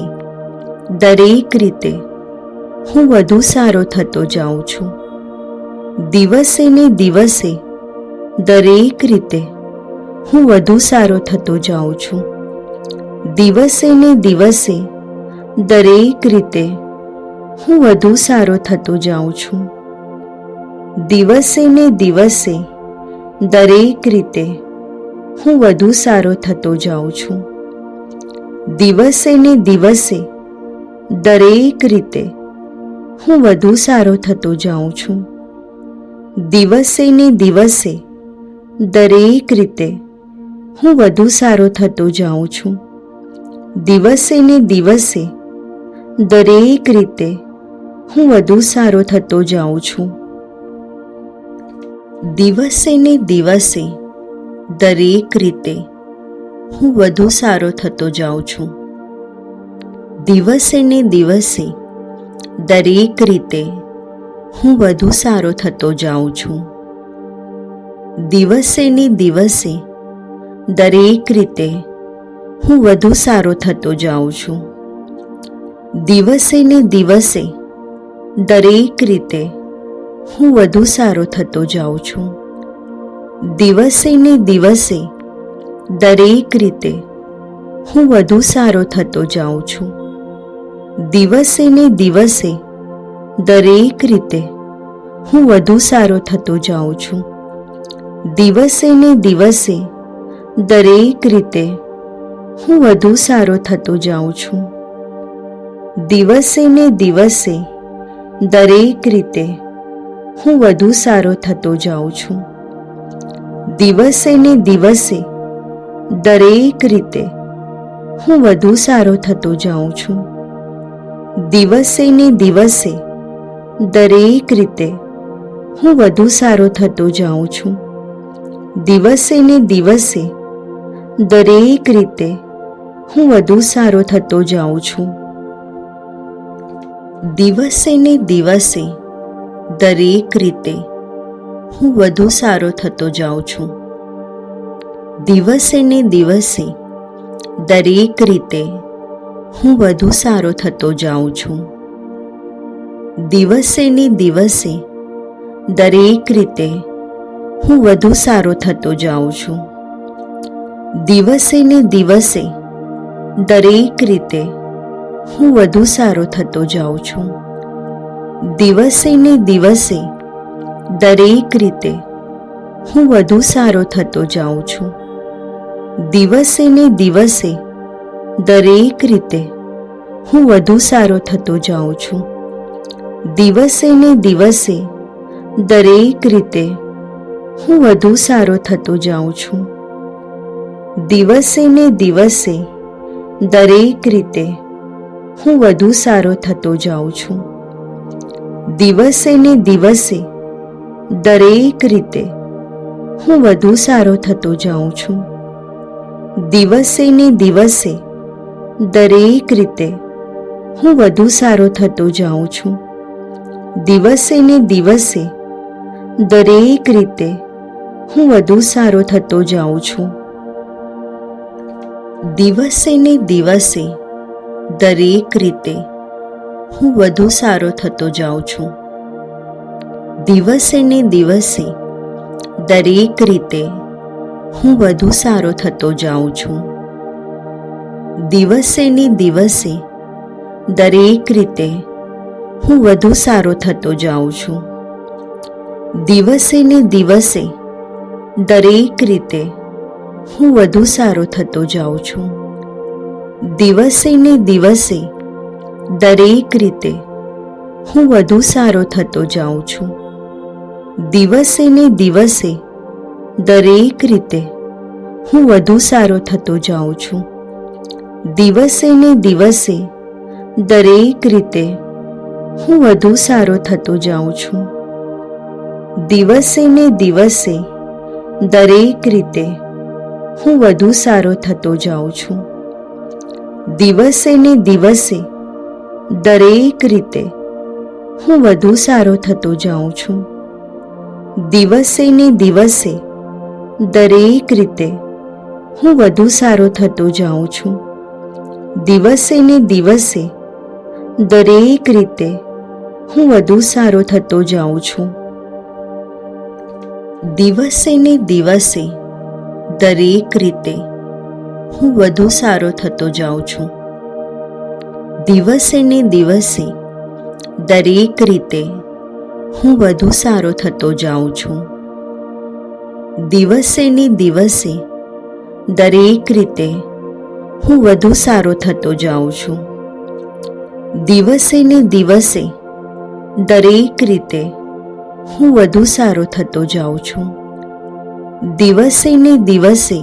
દરેક રીતે હું વધુ સારો થતો જાઉં છું. દિવસે ને દિવસે દરેક રીતે હું વધુ સારો થતો જાઉં છું. દિવસે ને દિવસે દરેક રીતે હું વધુ સારો થતો જાઉં છું. દિવસે ને દિવસે દરેક રીતે હું વધુ સારો થતો જાઉં છું. દિવસે ને દિવસે દરેક રીતે હું વધુ સારો થતો જાઉં છું. દિવસે ને દિવસે દરેક રીતે હું વધુ સારો થતો જાઉં છું. દિવસે ને દિવસે દરેક રીતે હું વધુ સારો થતો જાઉં છું. દિવસે ને દિવસે દરેક રીતે હું વધુ સારો થતો જાઉં છું. દિવસે ને દિવસે દરેક રીતે હું વધુ સારો થતો જાઉં છું. દિવસે ને દિવસે દરેક રીતે હું વધુ સારો થતો જાઉં છું. દિવસે ને દિવસે દરેક રીતે હું વધુ સારો થતો જાઉં છું. દિવસે ને દિવસે દરેક રીતે હું વધુ સારો થતો જાઉં છું. દિવસે ને દિવસે દરેક રીતે હું વધુ સારો થતો જાઉં છું. દિવસે ને દિવસે દરેક રીતે હું વધુ સારો થતો જાઉં છું. દિવસે ને દિવસે દરેક રીતે હું વધુ સારો થતો જાઉં છું. દિવસે ને દિવસે દરેક રીતે હું વધુ સારો થતો જાઉં છું. દિવસે ને દિવસે દરેક રીતે હું વધુ સારો થતો જાઉં છું. દિવસે ને દિવસે દરેક રીતે હું વધુ સારો થતો જાઉં છું. દિવસે ને દિવસે દરેક રીતે હું વધુ સારો થતો જાઉં છું. દિવસે ને દિવસે દરેક રીતે હું વધુ સારો થતો જાઉં છું. દિવસે ને દિવસે દરેક રીતે હું વધુ સારો થતો જાઉં છું. દિવસે ને દિવસે દરેક રીતે હું વધુ સારો થતો જાઉં છું. દિવસે ને દિવસે દરેક રીતે હું વધુ સારો થતો જાઉં છું. દિવસે ને દિવસે દરેક રીતે હું વધુ સારો થતો જાઉં છું. દિવસે ને દિવસે દરેક રીતે હું વધુ સારો થતો જાઉં છું. દિવસે ને દિવસે દરેક રીતે હું વધુ સારો થતો જાઉં છું. દિવસે ને દિવસે દરેક રીતે હું વધુ સારો થતો જાઉં છું. દિવસે ને દિવસે દરેક રીતે હું વધુ સારો થતો જાઉં છું. દિવસે ને દિવસે દરેક રીતે હું વધુ સારો થતો જાઉં છું. દિવસે ને દિવસે દરેક રીતે હું વધુ સારો થતો જાઉં છું. દિવસે ને દિવસે દરેક રીતે હું વધુ સારો થતો જાઉં છું. દિવસે ને દિવસે દરેક રીતે હું વધુ સારો થતો જાઉં છું. દિવસે ને દિવસે દરેક રીતે હું વધુ સારો થતો જાઉં છું. દિવસે ને દિવસે દરેક રીતે હું વધુ સારો થતો જાઉં છું. દિવસે ને દિવસે દરેક રીતે હું વધુ સારો થતો જાઉં છું. દિવસે ને દિવસે દરેક રીતે હું વધુ સારો થતો જાઉં છું. દિવસે ને દિવસે દરેક રીતે હું વધુ સારો થતો જાઉં છું. દિવસે ને દિવસે દરેક રીતે હું વધુ સારો થતો જાઉં છું. દિવસે ને દિવસે દરેક રીતે હું વધુ સારો થતો જાઉં છું. દિવસે ને દિવસે દરેક રીતે હું વધુ સારો થતો જાઉં છું. દિવસે ને દિવસે દરેક રીતે હું વધુ સારો થતો જાઉં છું. દિવસે ને દિવસે દરેક રીતે હું વધુ સારો થતો જાઉં છું. દિવસે ને દિવસે દરેક રીતે હું વધુ સારો થતો જાઉં છું. દિવસે ને દિવસે દરેક રીતે હું વધુ સારો થતો જાઉં છું. દિવસે ને દિવસે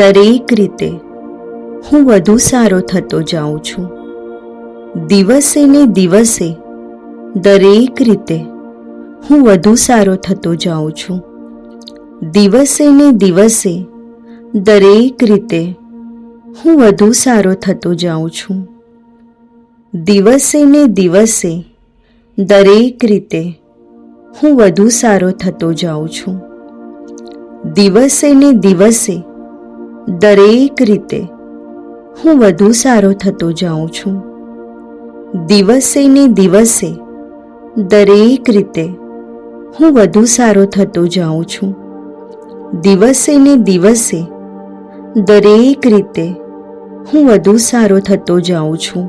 દરેક રીતે હું વધુ સારો થતો જાઉં છું. દિવસે ને દિવસે દરેક રીતે હું વધુ સારો થતો જાઉં છું. દિવસે ને દિવસે દરેક રીતે હું વધુ સારો થતો જાઉં છું. દિવસે ને દિવસે દરેક રીતે હું વધુ સારો થતો જાઉં છું. દિવસે ને દિવસે દરેક રીતે હું વધુ સારો થતો જાઉં છું. દિવસે ને દિવસે દરેક રીતે હું વધુ સારો થતો જાઉં છું. દિવસે ને દિવસે દરેક રીતે હું વધુ સારો થતો જાઉં છું. દિવસે ને દિવસે દરેક રીતે હું વધુ સારો થતો જાઉં છું.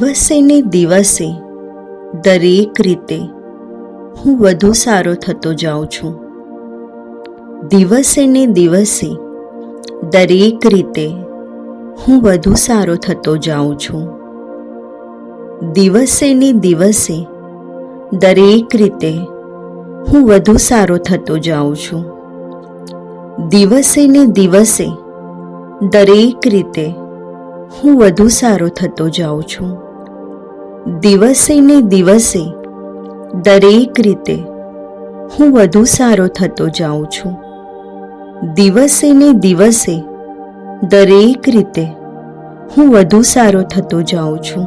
દિવસે ને દિવસે દરેક રીતે હું વધુ સારો થતો જાઉં છું. દિવસે ને દિવસે દરેક રીતે હું વધુ સારો થતો જાઉં છું. દિવસે ને દિવસે દરેક રીતે હું વધુ સારો થતો જાઉં છું. દિવસે ને દિવસે દરેક રીતે હું વધુ સારો થતો જાઉં છું. દિવસે ને દિવસે દરેક રીતે હું વધુ સારો થતો જાઉં છું.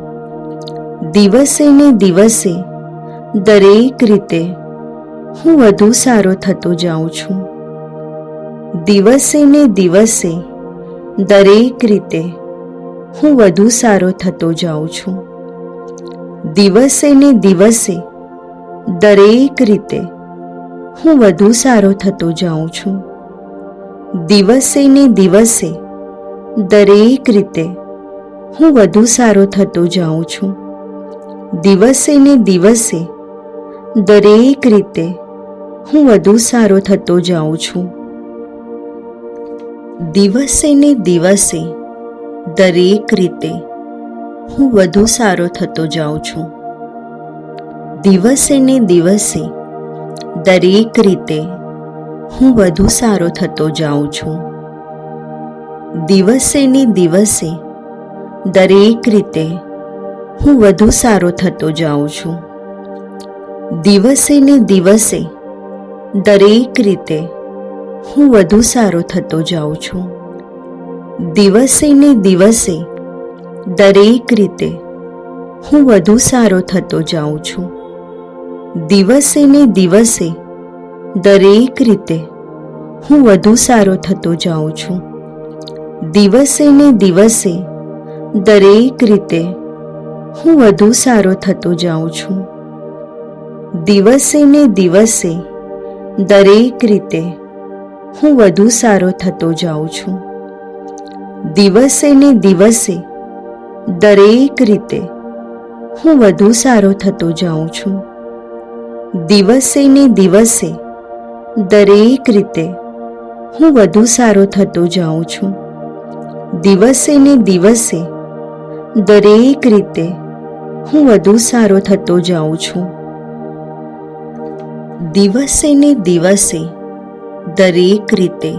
દિવસે ને દિવસે દરેક રીતે હું વધુ સારો થતો જાઉં છું. દિવસે ને દિવસે દરેક રીતે હું વધુ સારો થતો જાઉં છું. દિવસે ને દિવસે દરેક રીતે હું વધુ સારો થતો જાઉં છું. દિવસે ને દિવસે દરેક રીતે હું વધુ સારો થતો જાઉં છું. દિવસે ને દિવસે દરેક રીતે હું વધુ સારો થતો જાઉં છું. દિવસે ને દિવસે દરેક રીતે હું વધુ સારો થતો જાઉં છું. દિવસે ને દિવસે દરેક રીતે હું વધુ સારો થતો જાઉં છું. દિવસે ને દિવસે દરેક રીતે હું વધુ સારો થતો જાઉં છું. દિવસે ને દિવસે દરેક રીતે હું વધુ સારો થતો જાઉં છું. દિવસે ને દિવસે દરેક રીતે હું વધુ સારો થતો જાઉં છું. દિવસે ને દિવસે દરેક રીતે હું વધુ સારો થતો જાઉં છું. દિવસે ને દિવસે દરેક રીતે હું વધુ સારો થતો જાઉં છું. દિવસે ને દિવસે દરેક રીતે હું વધુ સારો થતો જાઉં છું. દિવસે ને દિવસે દરેક રીતે હું વધુ સારો થતો જાઉં છું. દિવસે ને દિવસે દરેક રીતે હું વધુ સારો થતો જાઉં છું. દિવસે ને દિવસે દરેક રીતે હું વધુ સારો થતો જાઉં છું. દિવસે ને દિવસે દરેક રીતે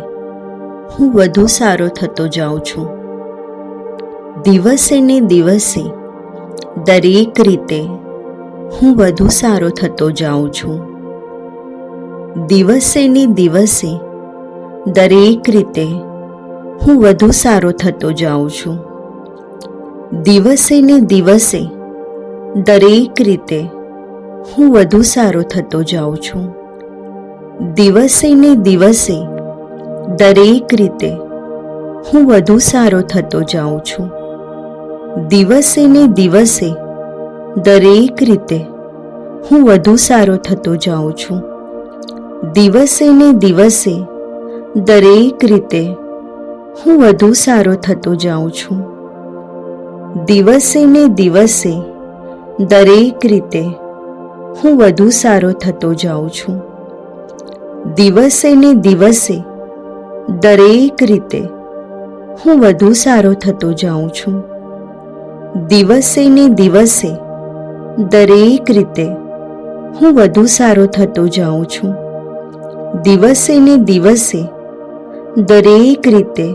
હું વધુ સારો થતો જાઉં છું. દિવસે ને દિવસે દરેક રીતે હું વધુ સારો થતો જાઉં છું. દિવસે ને દિવસે દરેક રીતે હું વધુ સારો થતો જાઉં છું. દિવસે ને દિવસે દરેક રીતે હું વધુ સારો થતો જાઉં છું. દિવસે ને દિવસે દરેક રીતે હું વધુ સારો થતો જાઉં છું. દિવસે ને દિવસે દરેક રીતે હું વધુ સારો થતો જાઉં છું. દિવસે ને દિવસે દરેક રીતે હું વધુ સારો થતો જાઉં છું. દિવસે ને દિવસે દરેક રીતે હું વધુ સારો થતો જાઉં છું. દિવસે ને દિવસે દરેક રીતે હું વધુ સારો થતો જાઉં છું. દિવસે ને દિવસે દરેક રીતે હું વધુ સારો થતો જાઉં છું. દિવસે ને દિવસે દરેક રીતે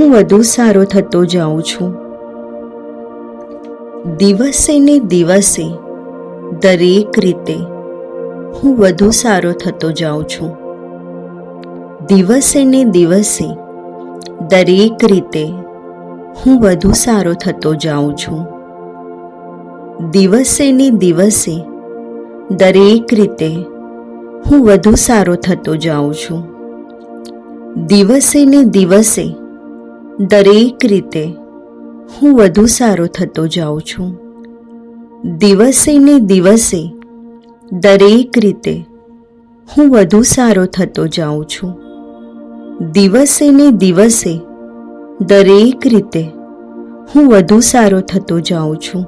હું વધુ સારો થતો જાઉં છું. દિવસે ને દિવસે દરેક રીતે હું વધુ સારો થતો જાઉં છું. દિવસે ને દિવસે દરેક રીતે હું વધુ સારો થતો જાઉં છું. દિવસે ને દિવસે દરેક રીતે હું વધુ સારો થતો જાઉં છું. દિવસે ને દિવસે દરેક રીતે હું વધુ સારો થતો જાઉં છું. દિવસે ને દિવસે દરેક રીતે હું વધુ સારો થતો જાઉં છું. દિવસે ને દિવસે દરેક રીતે હું વધુ સારો થતો જાઉં છું.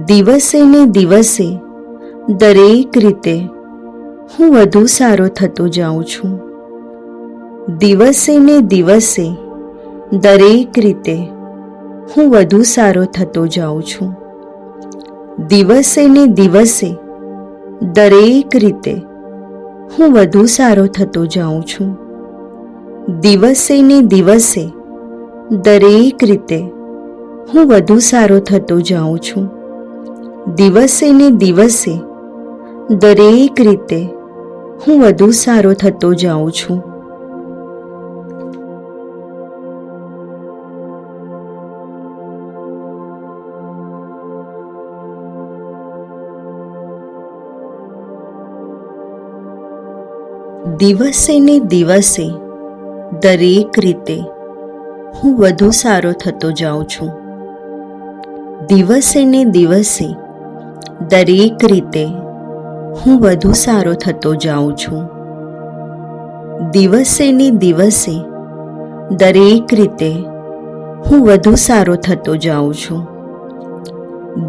દિવસે ને દિવસે દરેક રીતે હું વધુ સારો થતો જાઉં છું. દિવસે ને દિવસે દરેક રીતે હું વધુ સારો થતો જાઉં છું. દિવસે ને દિવસે દરેક રીતે હું વધુ સારો થતો જાઉં છું. દિવસે ને દિવસે દરેક રીતે હું વધુ સારો થતો જાઉં છું. દિવસે ને દિવસે દરેક રીતે હું વધુ સારો થતો જાઉં છું. દિવસે ને દિવસે દરેક રીતે હું વધુ સારો થતો જાઉં છું. દિવસે ને દિવસે દરેક રીતે હું વધુ સારો થતો જાઉં છું. દિવસે ને દિવસે દરેક રીતે હું વધુ સારો થતો જાઉં છું.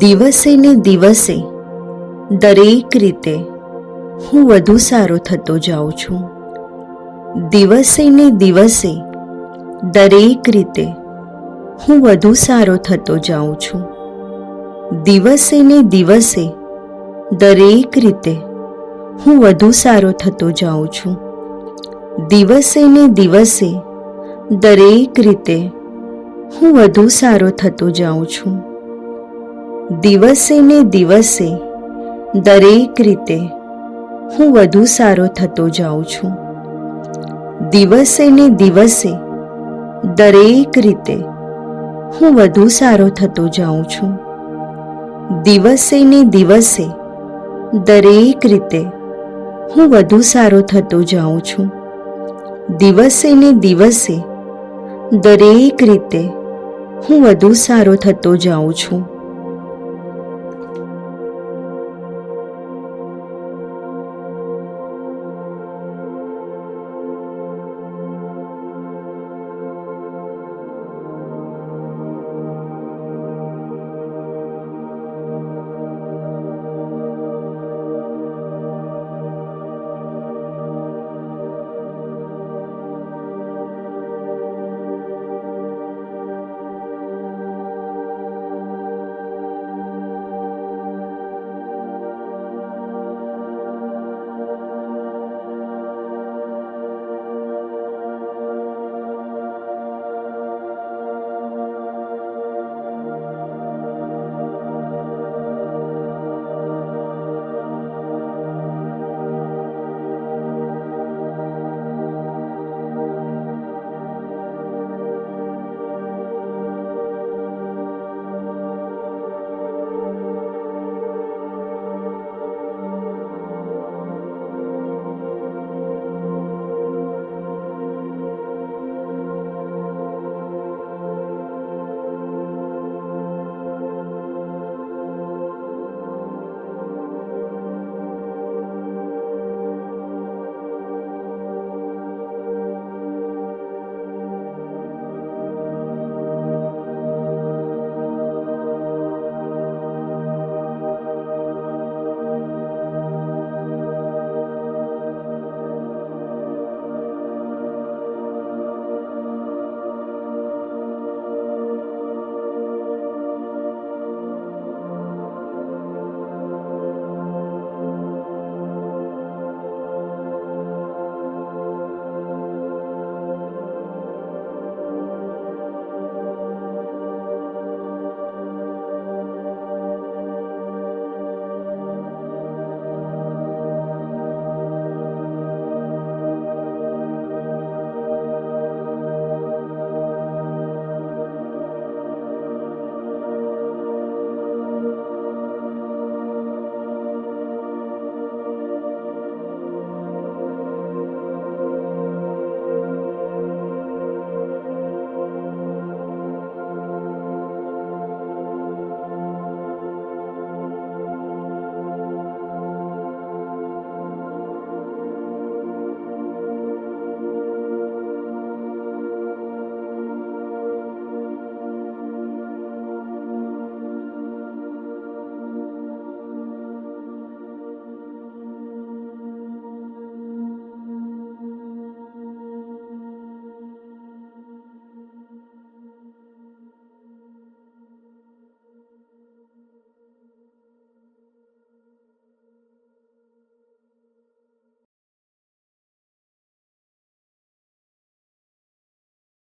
દિવસે ને દિવસે દરેક રીતે હું વધુ સારો થતો જાઉં છું. દિવસે ને દિવસે દરેક રીતે હું વધુ સારો થતો જાઉં છું. દિવસે ને દિવસે દરેક રીતે હું વધુ સારો થતો જાઉં છું. દિવસે ને દિવસે દરેક રીતે હું વધુ સારો થતો જાઉં છું. દિવસે ને દિવસે દરેક રીતે હું વધુ સારો થતો જાઉં છું. દિવસે ને દિવસે દરેક રીતે હું વધુ સારો થતો જાઉં છું. દિવસે ને દિવસે દરેક રીતે હું વધુ સારો થતો જાઉં છું. દિવસે ને દિવસે દરેક રીતે હું વધુ સારો થતો જાઉં છું.